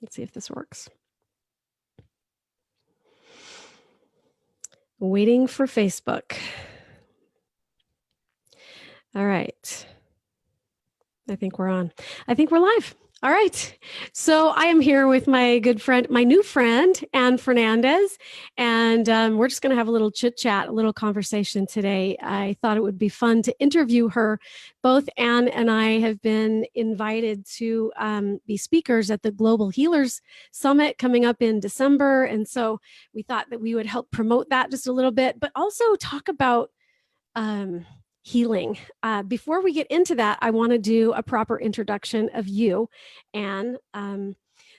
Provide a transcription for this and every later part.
Let's see if this works. Waiting for Facebook. All right. I think we're on. I think we're live. All right. So I am here with my good friend, my new friend, Anne Fernandez, and we're just going to have a little chit chat, a little conversation today. I thought it would be fun to interview her. Both Anne and I have been invited to be speakers at the Global Healers Summit coming up in December. And so we thought that we would help promote that just a little bit, but also talk about healing. Before we get into that, I want to do a proper introduction of you. And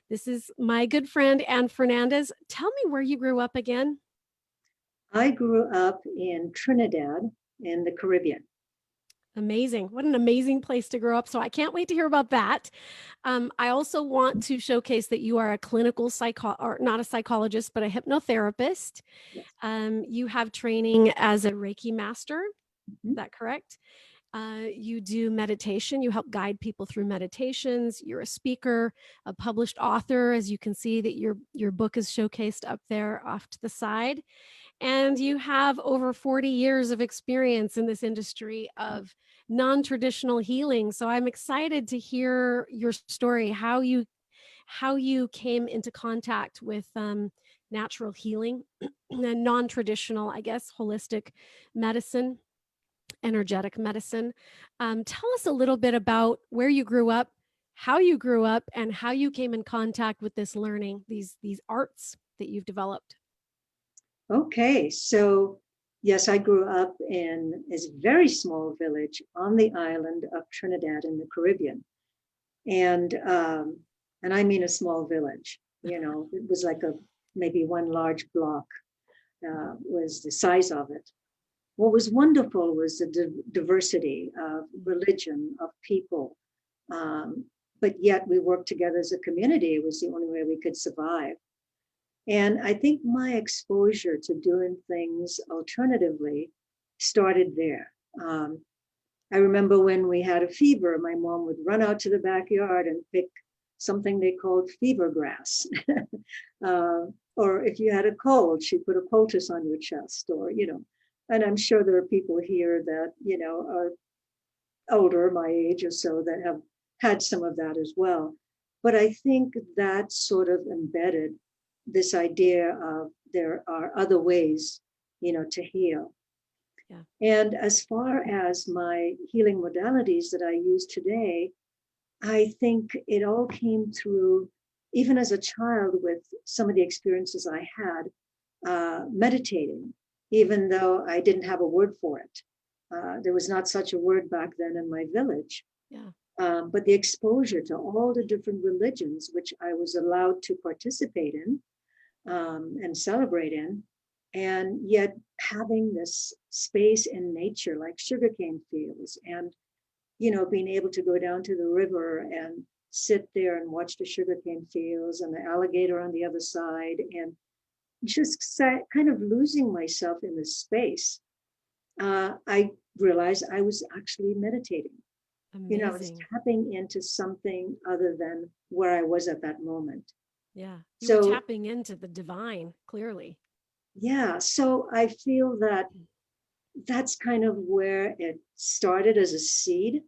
this is my good friend, Anne Fernandez. Tell me where you grew up again. I grew up in Trinidad in the Caribbean. Amazing. What an amazing place to grow up. So I can't wait to hear about that. I also want to showcase that you are a clinical or not a psychologist, but a hypnotherapist. Yes. You have training as a Reki master. Mm-hmm. Is that correct? You do meditation. You help guide people through meditations. You're a speaker, a published author, as you can see that your book is showcased up there off to the side. And you have over 40 years of experience in this industry of non-traditional healing. So I'm excited to hear your story, how you came into contact with natural healing and non-traditional, I guess, holistic medicine, energetic medicine. Tell us a little bit about where you grew up, how you grew up, and how you came in contact with this learning, these arts that you've developed. Okay, so yes, I grew up in a very small village on the island of Trinidad in the Caribbean, and I mean a small village. You know, it was like maybe one large block was the size of it. What was wonderful was the diversity of religion, of people, but yet we worked together as a community. It was the only way we could survive. And I think my exposure to doing things alternatively started there. I remember when we had a fever, my mom would run out to the backyard and pick something they called fever grass. Or if you had a cold, she'd put a poultice on your chest, or, and I'm sure there are people here that, are older, my age or so, that have had some of that as well. But I think that sort of embedded this idea of there are other ways, to heal. Yeah. And as far as my healing modalities that I use today, I think it all came through, even as a child, with some of the experiences I had meditating, even though I didn't have a word for it. There was not such a word back then in my village. Yeah. But the exposure to all the different religions, which I was allowed to participate in and celebrate in, and yet having this space in nature like sugarcane fields, and being able to go down to the river and sit there and watch the sugarcane fields and the alligator on the other side, and just kind of losing myself in this space. I realized I was actually meditating. Amazing. I was tapping into something other than where I was at that moment. Yeah. You were tapping into the divine, clearly. Yeah. So I feel that that's kind of where it started as a seed.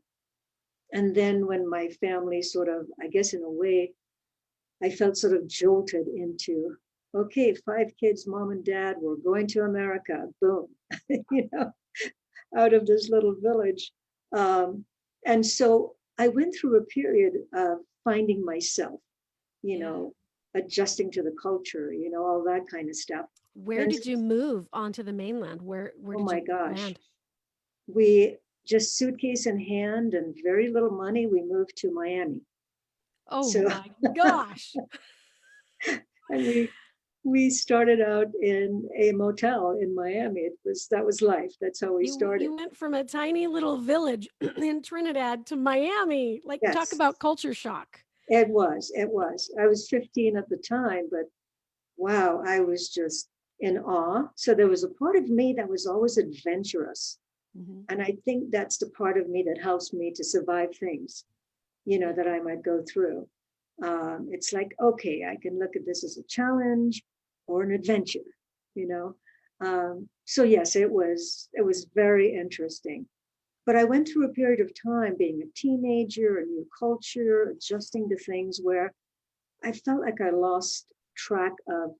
And then when my family sort of, I guess in a way, I felt sort of jolted into, okay, 5 kids, mom and dad, we're going to America. Boom, out of this little village. And so I went through a period of finding myself, adjusting to the culture, all that kind of stuff. Where did you move onto the mainland? Where did you land? We just suitcase in hand and very little money. We moved to Miami. Oh my gosh. And we started out in a motel in Miami. That was life. That's how we started. You went from a tiny little village in Trinidad to Miami. Like, yes. Talk about culture shock. It was. I was 15 at the time, but wow, I was just in awe. So there was a part of me that was always adventurous. Mm-hmm. And I think that's the part of me that helps me to survive things, that I might go through. It's like, okay, I can look at this as a challenge or an adventure, you know. So yes, it was very interesting. But I went through a period of time being a teenager, a new culture, adjusting to things where I felt like I lost track of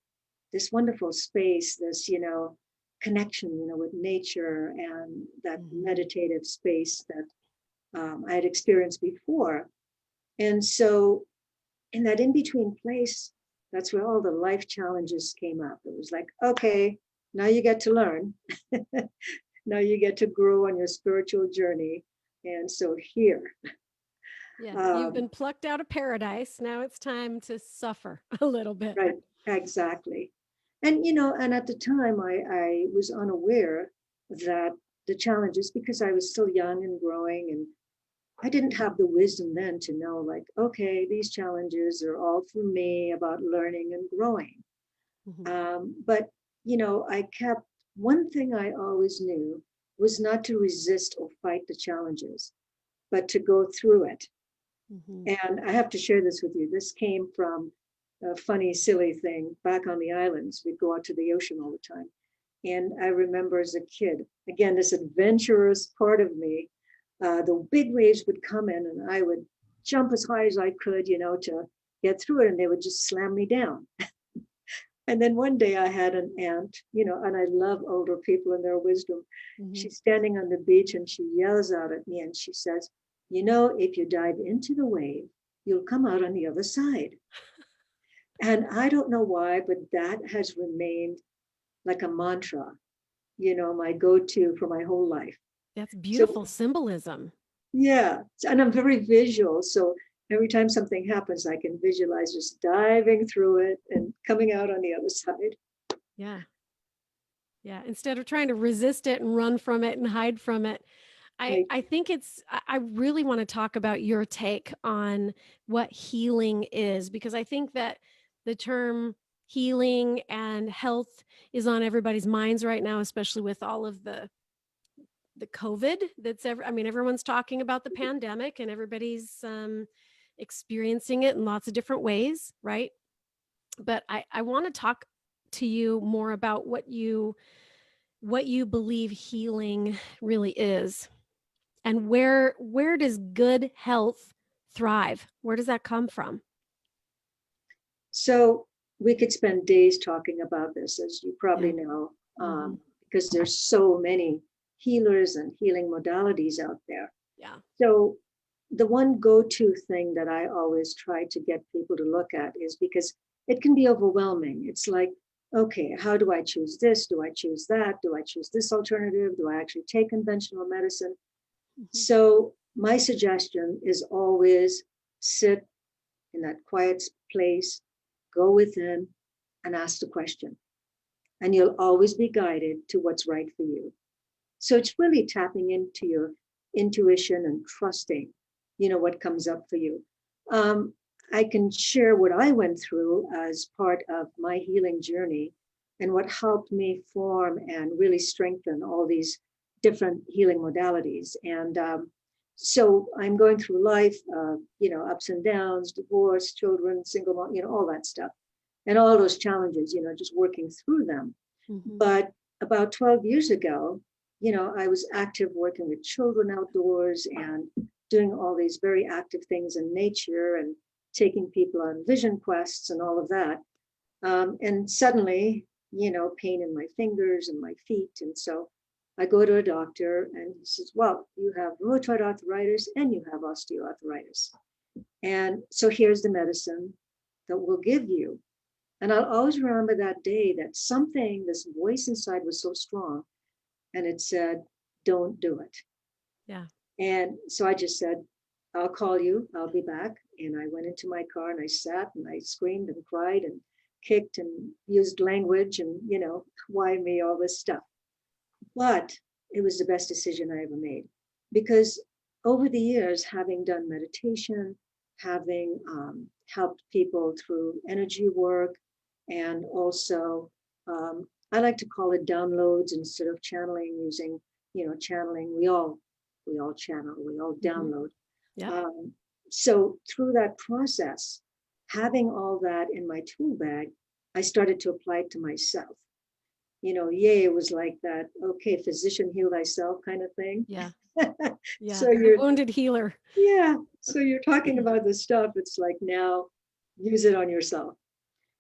this wonderful space, this, connection, with nature and that Mhm. meditative space that I had experienced before. And so in that in between place, that's where all the life challenges came up. It was like, okay, now you get to learn. Now you get to grow on your spiritual journey. And so here, Yeah, you've um, been plucked out of paradise. Now it's time to suffer a little bit. right, exactly. And, and at the time I was unaware that the challenges, because I was still young and growing, and I didn't have the wisdom then to know, like, okay, these challenges are all for me about learning and growing. Mhm. But, I kept one thing I always knew was not to resist or fight the challenges, but to go through it. Mhm. And I have to share this with you. This came from a funny, silly thing back on the islands. We'd go out to the ocean all the time. And I remember as a kid, again, this adventurous part of me, the big waves would come in and I would jump as high as I could, to get through it, and they would just slam me down. And then one day I had an aunt, and I love older people and their wisdom. Mhm. She's standing on the beach and she yells out at me and she says, if you dive into the wave, you'll come out on the other side. And I don't know why, but that has remained like a mantra, my go to for my whole life. That's So, beautiful symbolism. yeah. And I'm very visual. So every time something happens, I can visualize just diving through it and coming out on the other side. Yeah. Yeah. Instead of trying to resist it and run from it and hide from it, Right. I think I really want to talk about your take on what healing is, because I think that the term healing and health is on everybody's minds right now, especially with all of the COVID I mean, everyone's talking about the pandemic and everybody's experiencing it in lots of different ways, right? But I want to talk to you more about what you believe healing really is, and where does good health thrive? Where does that come from? So we could spend days talking about this, as you Yeah. probably know, Hmm. because there's so many healers and healing modalities out there. Yeah. So the one go-to thing that I always try to get people to look at is, because it can be overwhelming. It's like, okay, how do I choose this? Do I choose that? Do I choose this alternative? Do I actually take conventional medicine? Hmm. So my suggestion is always sit in that quiet place, go within and ask the question. And you'll always be guided to what's right for you. So it's really tapping into your intuition and trusting, what comes up for you. Um, I can share what I went through as part of my healing journey and what helped me form and really strengthen all these different healing modalities. And so I'm going through life, ups and downs, divorce, children, single mom, all that stuff. And all those challenges, just working through them. Hmm. But about 12 years ago, I was active working with children outdoors and doing all these very active things in nature and taking people on vision quests and all of that. And suddenly, pain in my fingers and my feet. And so I go to a doctor and he says, well, you have rheumatoid arthritis and you have osteoarthritis. And so here's the medicine that we'll give you. And I'll always remember that day that something, this voice inside was so strong, and it said, don't do it. Yeah. And so I just said, I'll call you, I'll be back. And I went into my car and I sat and I screamed and cried and kicked and used language and, why me, all this stuff. But it was the best decision I ever made, because over the years, having done meditation, having helped people through energy work, and also I like to call it downloads instead of channeling, using channeling. We all channel, we all Hmm. download. Yep. Um, so through that process, having all that in my tool bag, I started to apply it to myself. It was like that, okay, physician heal thyself kind of thing. Yeah. Yeah. So The you're, wounded healer. yeah, so you're talking about this stuff. It's like, now use it on yourself.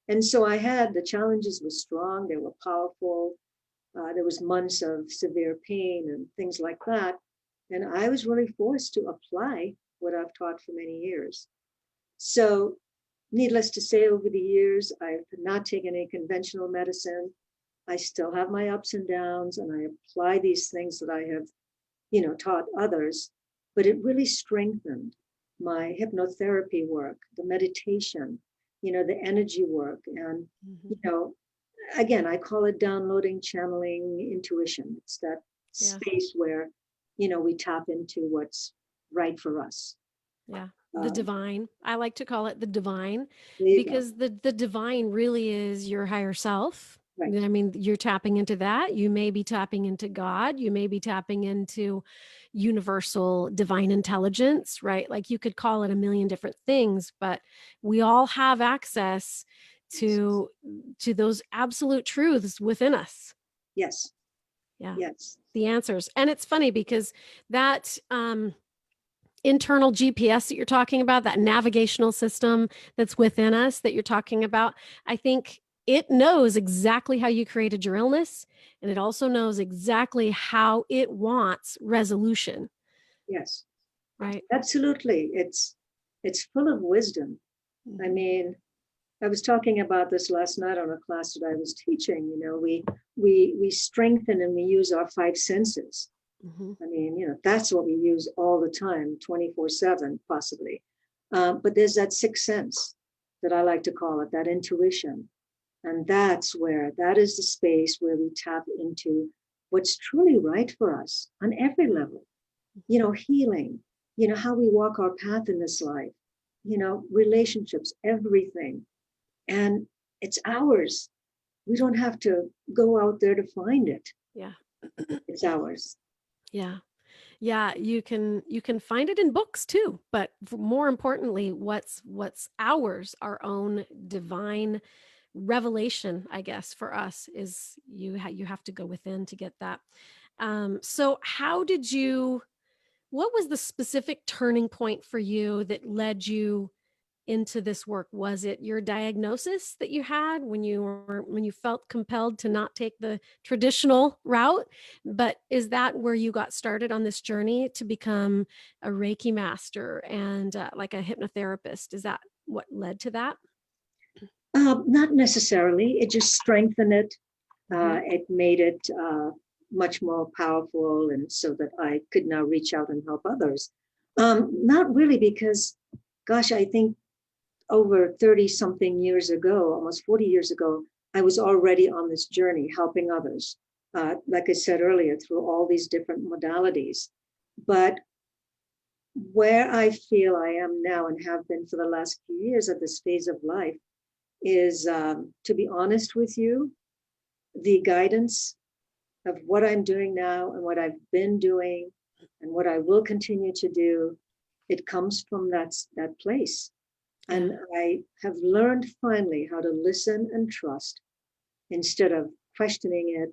And so the challenges were strong, they were powerful. There was months of severe pain and things like that. And I was really forced to apply what I've taught for many years. So, needless to say, over the years, I've not taken any conventional medicine. I still have my ups and downs, and I apply these things that I have, taught others. But it really strengthened my hypnotherapy work, the meditation, the energy work. And, Mm-hmm. again, I call it downloading, channeling, intuition. It's that Yeah. space where, we tap into what's right for us. Yeah. The Um, divine. I like to call it the divine, there you go. because the divine really is your higher self. Right. I mean, you're tapping into that. You may be tapping into God. You may be tapping into universal divine intelligence, right? Like, you could call it a million different things, but we all have access Yes. to those absolute truths within us. Yes. Yeah. Yes. The answers. And it's funny because that internal GPS that you're talking about, that navigational system that's within us that you're talking about, I think it knows exactly how you created your illness. And it also knows exactly how it wants resolution, Yes. right? Absolutely. It's full of wisdom. I Mm-hmm. mean, I was talking about this last night on a class that I was teaching. We strengthen and we use our five senses. Mm-hmm. I mean, that's what we use all the time, 24/7, possibly. But there's that sixth sense that I like to call it, that intuition. And that is the space where we tap into what's truly right for us on every level. Healing, how we walk our path in this life, relationships, everything. And it's ours. We don't have to go out there to find it. Yeah. It's ours. Yeah. Yeah, you can find it in books too, but more importantly, what's ours, our own divine revelation, I guess, for us is you have to go within to get that. So how did you? What was the specific turning point for you that led you into this work? Was it your diagnosis that you had when you felt compelled to not take the traditional route? But is that where you got started on this journey to become a Reiki master and like a hypnotherapist? Is that what led to that? Not necessarily. It just strengthened it. Mm-hmm. It made it much more powerful, and so that I could now reach out and help others. Not really, because, gosh, I think over 30 something years ago, almost 40 years ago, I was already on this journey helping others. Like I said earlier, through all these different modalities. But where I feel I am now and have been for the last few years at this phase of life is, to be honest with you, the guidance of what I'm doing now and what I've been doing and what I will continue to do, it comes from that place. Yeah. And I have learned finally how to listen and trust instead of questioning it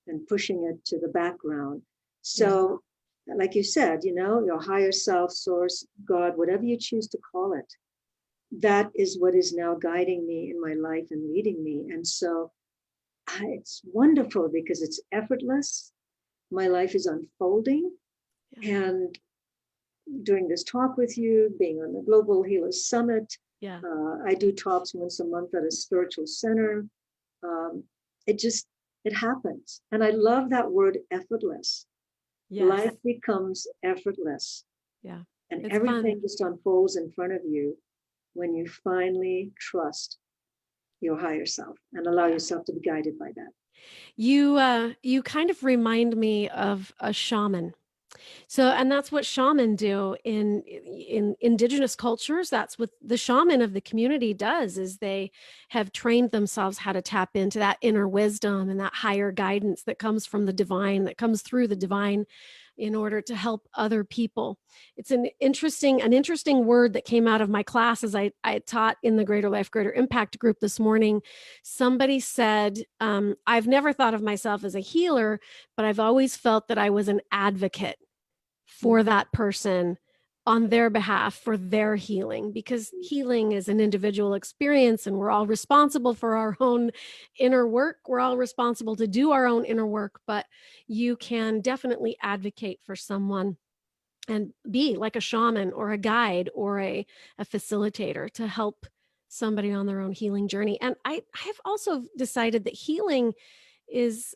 and pushing it to the background. Yeah. So, like you said, your higher self, source, God, whatever you choose to call it, that is what is now guiding me in my life and leading me. And so it's wonderful because it's effortless. My life is unfolding. Yeah. And doing this talk with you, being on the Global Healers Summit, Yeah. I do talks once a month at a spiritual center. Um, it just, it happens. And I love that word, effortless. Yes. Life becomes effortless. Yeah. And It's fun. everything just unfolds in front of you when you finally trust your higher self and allow Yeah. yourself to be guided by that. You kind of remind me of a shaman. So, and that's what shaman do in indigenous cultures. That's what the shaman of the community does, is they have trained themselves how to tap into that inner wisdom and that higher guidance that comes from the divine, that comes through the divine, in order to help other people. It's an interesting word that came out of my class as I taught in the Greater Life, Greater Impact group this morning. Somebody said, I've never thought of myself as a healer, but I've always felt that I was an advocate for that person on their behalf for their healing, because healing is an individual experience and we're all responsible for our own inner work. We're all responsible to do our own inner work, but you can definitely advocate for someone and be like a shaman or a guide or a facilitator to help somebody on their own healing journey. And I have also decided that healing is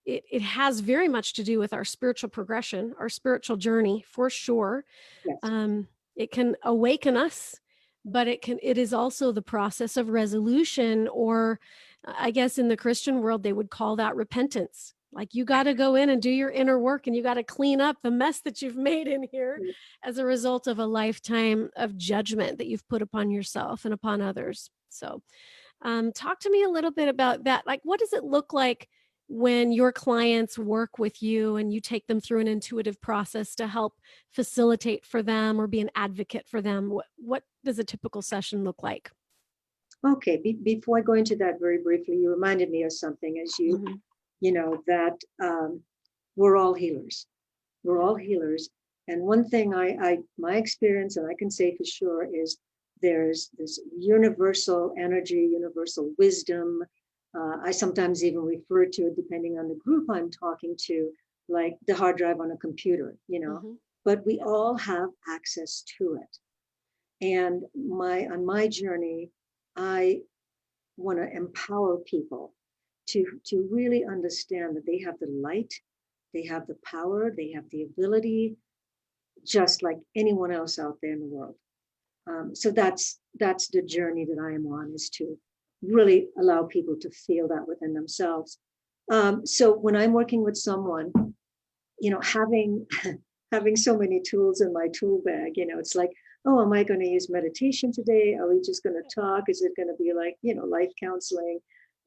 it has very much to do with our spiritual progression, our spiritual journey, for sure. Yes. It can awaken us, but it is also the process of resolution, or I guess in the Christian world they would call that repentance. Like, you got to go in and do your inner work, and you got to clean up the mess that you've made in here as a result of a lifetime of judgment that you've put upon yourself and upon others. So talk to me a little bit about that. Like, what does it look like when your clients work with you and you take them through an intuitive process to help facilitate for them or be an advocate for them? What does a typical session look like? Okay, before I go into that very briefly, you reminded me of something, as you know, that we're all healers. We're all healers. And one thing my experience, and I can say for sure, is there's this universal energy, universal wisdom. I sometimes even refer to it, depending on the group I'm talking to, like the hard drive on a computer, but we all have access to it. And on my journey, I want to empower people to really understand that they have the light, they have the power, they have the ability, just like anyone else out there in the world. So that's the journey that I am on, is to really allow people to feel that within themselves. So when I'm working with someone, having having so many tools in my tool bag, it's like, oh, am I going to use meditation today? Are we just going to talk? Is it going to be like, life counseling?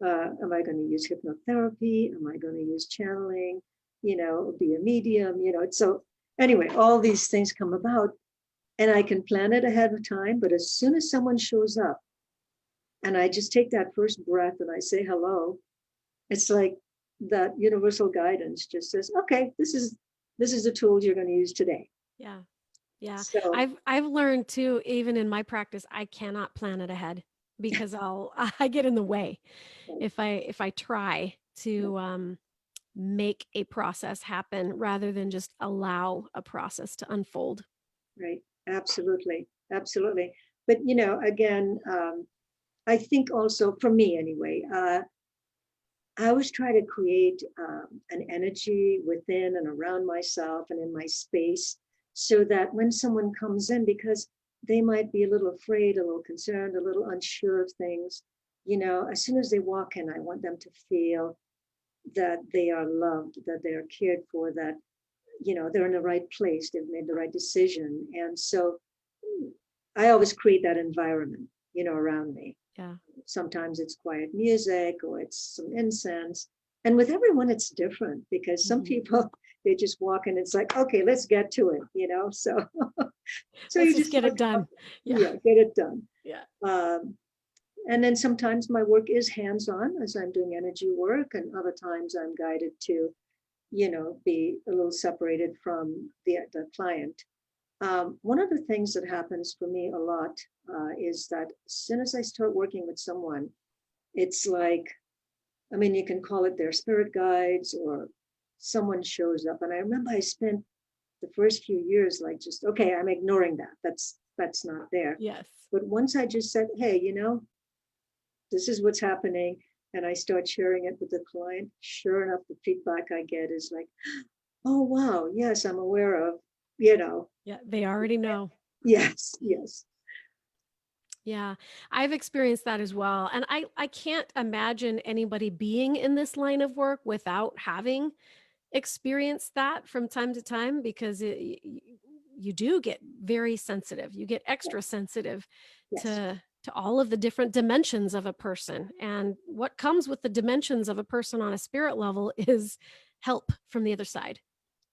Am I going to use hypnotherapy? Am I going to use channeling? Be a medium? So anyway, all these things come about, and I can plan it ahead of time. But as soon as someone shows up, and I just take that first breath and I say hello, it's like that universal guidance just says, okay, this is the tool you're going to use today. Yeah. Yeah. So I've learned too, even in my practice, I cannot plan it ahead because I get in the way if I try to make a process happen rather than just allow a process to unfold. Right. Absolutely. Absolutely. But, again, I think also, for me anyway, I always try to create an energy within and around myself and in my space, so that when someone comes in, because they might be a little afraid, a little concerned, a little unsure of things, as soon as they walk in, I want them to feel that they are loved, that they are cared for, that, they're in the right place, they've made the right decision. And so I always create that environment, around me. Yeah. Sometimes it's quiet music or it's some incense. And with everyone, it's different, because some people, they just walk in, it's like, okay, let's get to it, so so let's you just get it done. Yeah, get it done. Yeah. And then sometimes my work is hands-on as I'm doing energy work, and other times I'm guided to, be a little separated from the client. One of the things that happens for me a lot is that as soon as I start working with someone, it's like, you can call it their spirit guides, or someone shows up. And I remember I spent the first few years like, just, okay, I'm ignoring that. That's not there. Yes. But once I just said, hey, this is what's happening, and I start sharing it with the client, sure enough, the feedback I get is like, oh, wow, yes, I'm aware of, Yeah, they already know. Yes. Yeah, I've experienced that as well. And I can't imagine anybody being in this line of work without having experienced that from time to time, because you do get very sensitive. You get extra sensitive Yes. to all of the different dimensions of a person. And what comes with the dimensions of a person on a spirit level is help from the other side.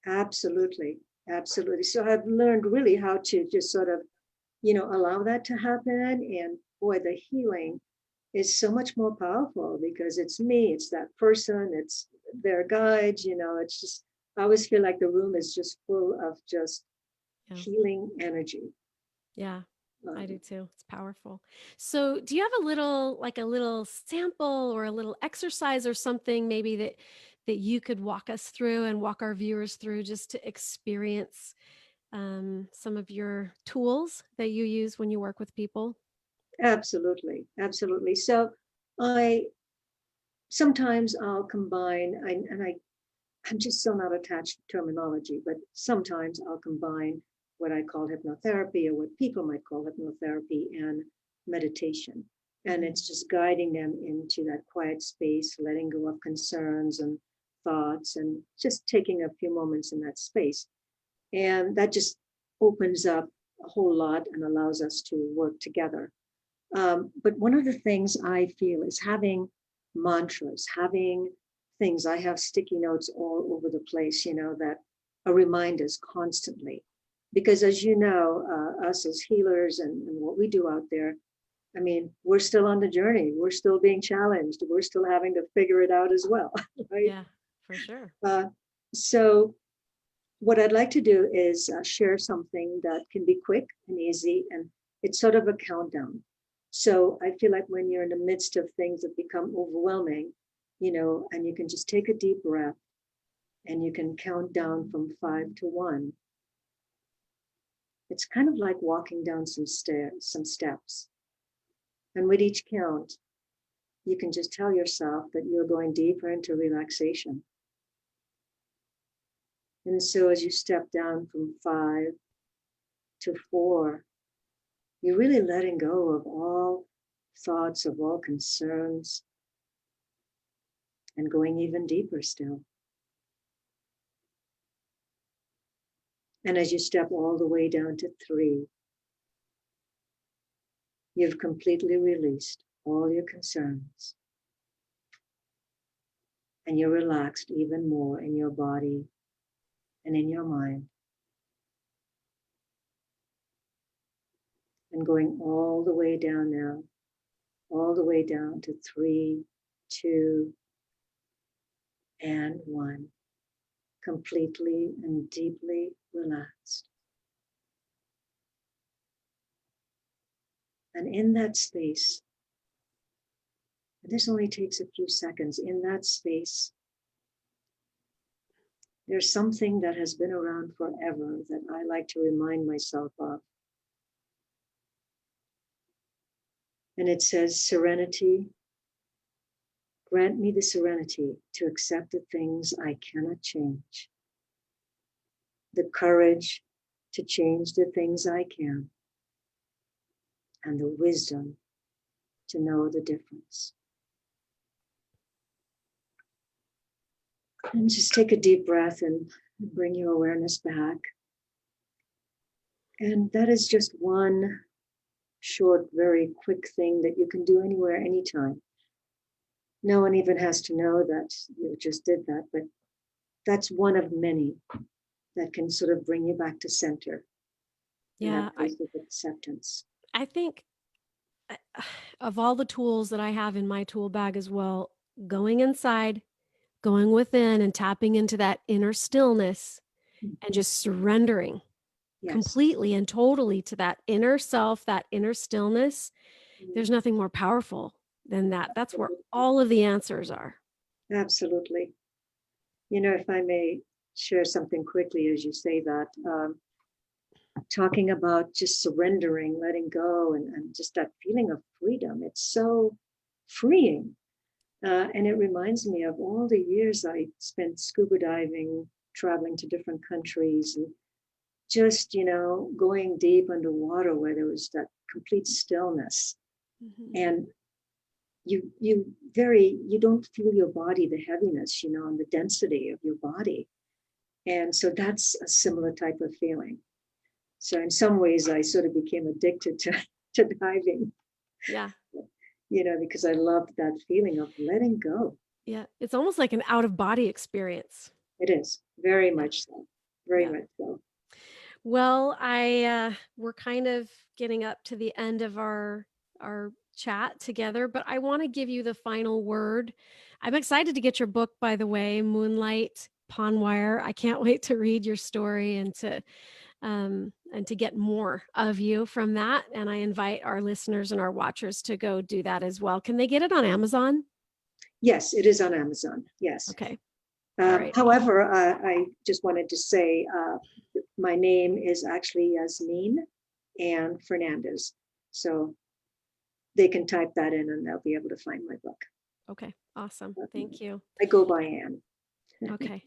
Absolutely. Absolutely. So I've learned really how to just sort of, allow that to happen. And boy, the healing is so much more powerful because it's me, it's that person, it's their guides, it's just, I always feel like the room is just full of just Yeah. healing energy. Yeah. I do Um, too. It's powerful. So, do you have a little sample or a little exercise or something maybe that you could walk us through and walk our viewers through just to experience some of your tools that you use when you work with people? Absolutely. Absolutely. So I sometimes I'll combine, I'm just so not attached to terminology, but sometimes I'll combine what I call hypnotherapy or what people might call hypnotherapy and meditation. And Hmm. it's just guiding them into that quiet space, letting go of concerns and thoughts, and just taking a few moments in that space. And that just opens up a whole lot and allows us to work together. But one of the things I feel is having mantras, having things. I have sticky notes all over the place, that are reminders constantly. Because as you know, us as healers and what we do out there, I mean, we're still on the journey. We're still being challenged. We're still having to figure it out as well, right? Yeah, for sure. Uh, so what I'd like to do is share something that can be quick and easy, and it's sort of a countdown. So I feel like when you're in the midst of things that become overwhelming, and you can just take a deep breath and you can count down from 5 to 1. It's kind of like walking down some stairs, some steps. And with each count, you can just tell yourself that you're going deeper into relaxation. And so as you step down from 5 to 4, you're really letting go of all thoughts, of all concerns, and going even deeper still. And as you step all the way down to 3, you've completely released all your concerns. And you're relaxed even more in your body and in your mind. And going all the way down now, all the way down to 3, 2, and 1. Completely and deeply relaxed. And in that space, this only takes a few seconds, in that space, there's something that has been around forever that I like to remind myself of. And it says, serenity, grant me the serenity to accept the things I cannot change, the courage to change the things I can, and the wisdom to know the difference. And just take a deep breath and bring your awareness back. And that is just one short, very quick thing that you can do anywhere, anytime. No one even has to know that you just did that, but that's one of many that can sort of bring you back to center in Yeah, that place of acceptance. I think uh, of all the tools that I have in my tool bag as well, going inside, going within and tapping into that inner stillness and Mhm. just surrendering Yes. completely and totally to that inner self, that inner stillness. Mhm. There's nothing more powerful than that. That's where all of the answers are. Absolutely. If I may share something quickly as you say that, talking about just surrendering, letting go, and just that feeling of freedom. It's so freeing. And it reminds me of all the years I spent scuba diving, traveling to different countries, and just, going deep underwater where there was that complete stillness. Mhm. And you don't feel your body, the heaviness, and the density of your body. And so that's a similar type of feeling. So in some ways I sort of became addicted to diving, Yeah. because I loved that feeling of letting go. Yeah. It's almost like an out of body experience. It is very Yeah. much so. Very Yeah. much so. Well, we're kind of getting up to the end of our chat together, but I want to give you the final word. I'm excited to get your book, by the way, Moonlight Pawnwire. I can't wait to read your story and to get more of you from that. And I invite our listeners and our watchers to go do that as well. Can they get it on Amazon? Yes, it is on Amazon. Yes. Okay. All right. However, I just wanted to say my name is actually Yasmin and Fernandez. So they can type that in and they'll be able to find my book. Okay. Awesome. Thank you. I go by Anne. Okay.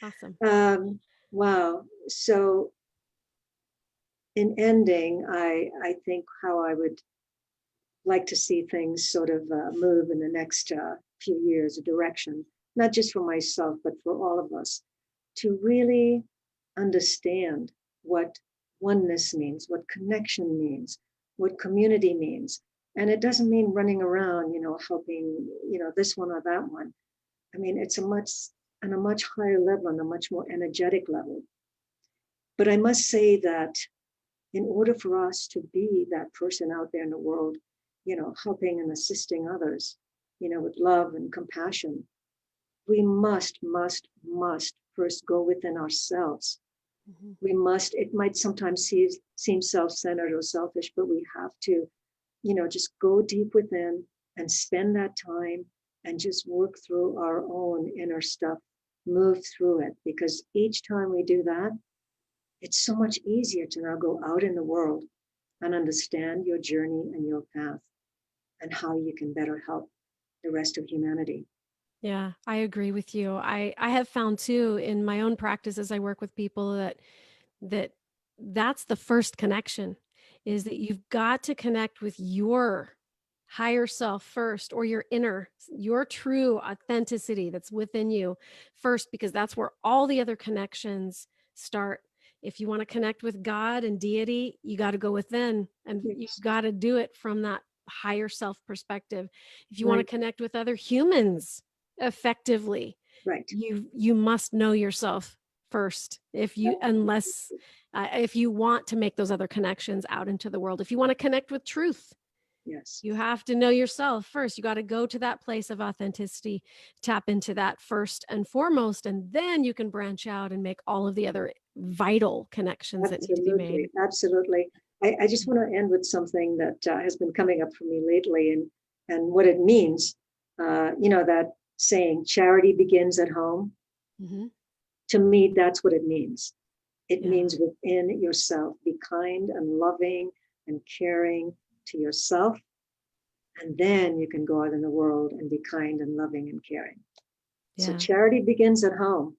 Awesome. Wow. So in ending, I think how I would like to see things sort of move in the next few years, a direction, not just for myself, but for all of us, to really understand what oneness means, what connection means, what community means. And it doesn't mean running around, helping, this one or that one. I mean, it's on a much higher level, on a much more energetic level. But I must say that in order for us to be that person out there in the world, helping and assisting others, with love and compassion, we must first go within ourselves. Mhm. We must, it might sometimes seem self-centered or selfish, but we have to, just go deep within and spend that time and just work through our own inner stuff, move through it. Because each time we do that, it's so much easier to now go out in the world and understand your journey and your path and how you can better help the rest of humanity. Yeah, I agree with you. I have found too in my own practice as I work with people that that's the first connection is that you've got to connect with your higher self first, or your true authenticity that's within you first, because that's where all the other connections start. If you want to connect with God and deity, you got to go within and you Yes. got to do it from that higher self perspective. If you want to Right, connect with other humans effectively, right. you must know yourself first. If you want to make those other connections out into the world, if you want to connect with truth, Yes, you have to know yourself first. You got to go to that place of authenticity, tap into that first and foremost, and then you can branch out and make all of the other vital connections that need to be made. absolutely, absolutely. I just want to end with something that has been coming up for me lately, and what it means. That saying, "Charity begins at home." Mm-hmm. To me, that's what it means. It Yeah. means within yourself, be kind and loving and caring to yourself, and then you can go out in the world and be kind and loving and caring. So Yeah. charity begins at home.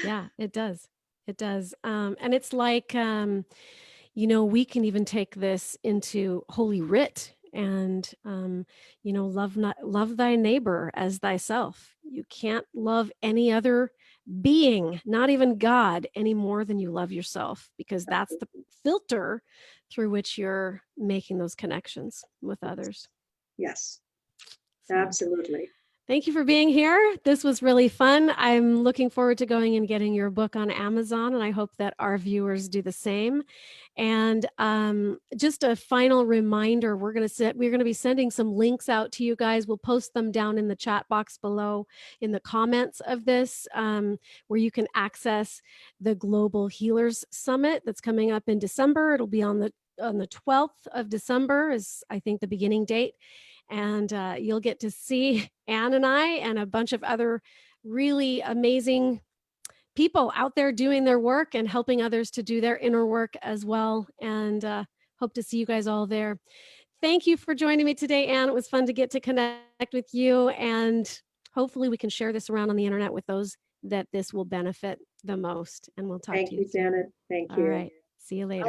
Yeah, it does. It does. And it's like, we can even take this into Holy Writ and, love thy neighbor as thyself. You can't love any other being, not even God, any more than you love yourself, because that's the filter through which you're making those connections with others. Yes, So. absolutely. Thank you for being here. This was really fun. I'm looking forward to going and getting your book on Amazon, and I hope that our viewers do the same. And just a final reminder: we're going to be sending some links out to you guys. We'll post them down in the chat box below in the comments of this, where you can access the Global Healers Summit that's coming up in December. It'll be on the 12th of December is, I think, the beginning date. And you'll get to see Anne and I and a bunch of other really amazing people out there doing their work and helping others to do their inner work as well. And hope to see you guys all there. Thank you for joining me today, Anne. It was fun to get to connect with you. And hopefully we can share this around on the internet with those that this will benefit the most. And we'll talk Thank to you you, soon. Janet. Thank All you. right. See you later.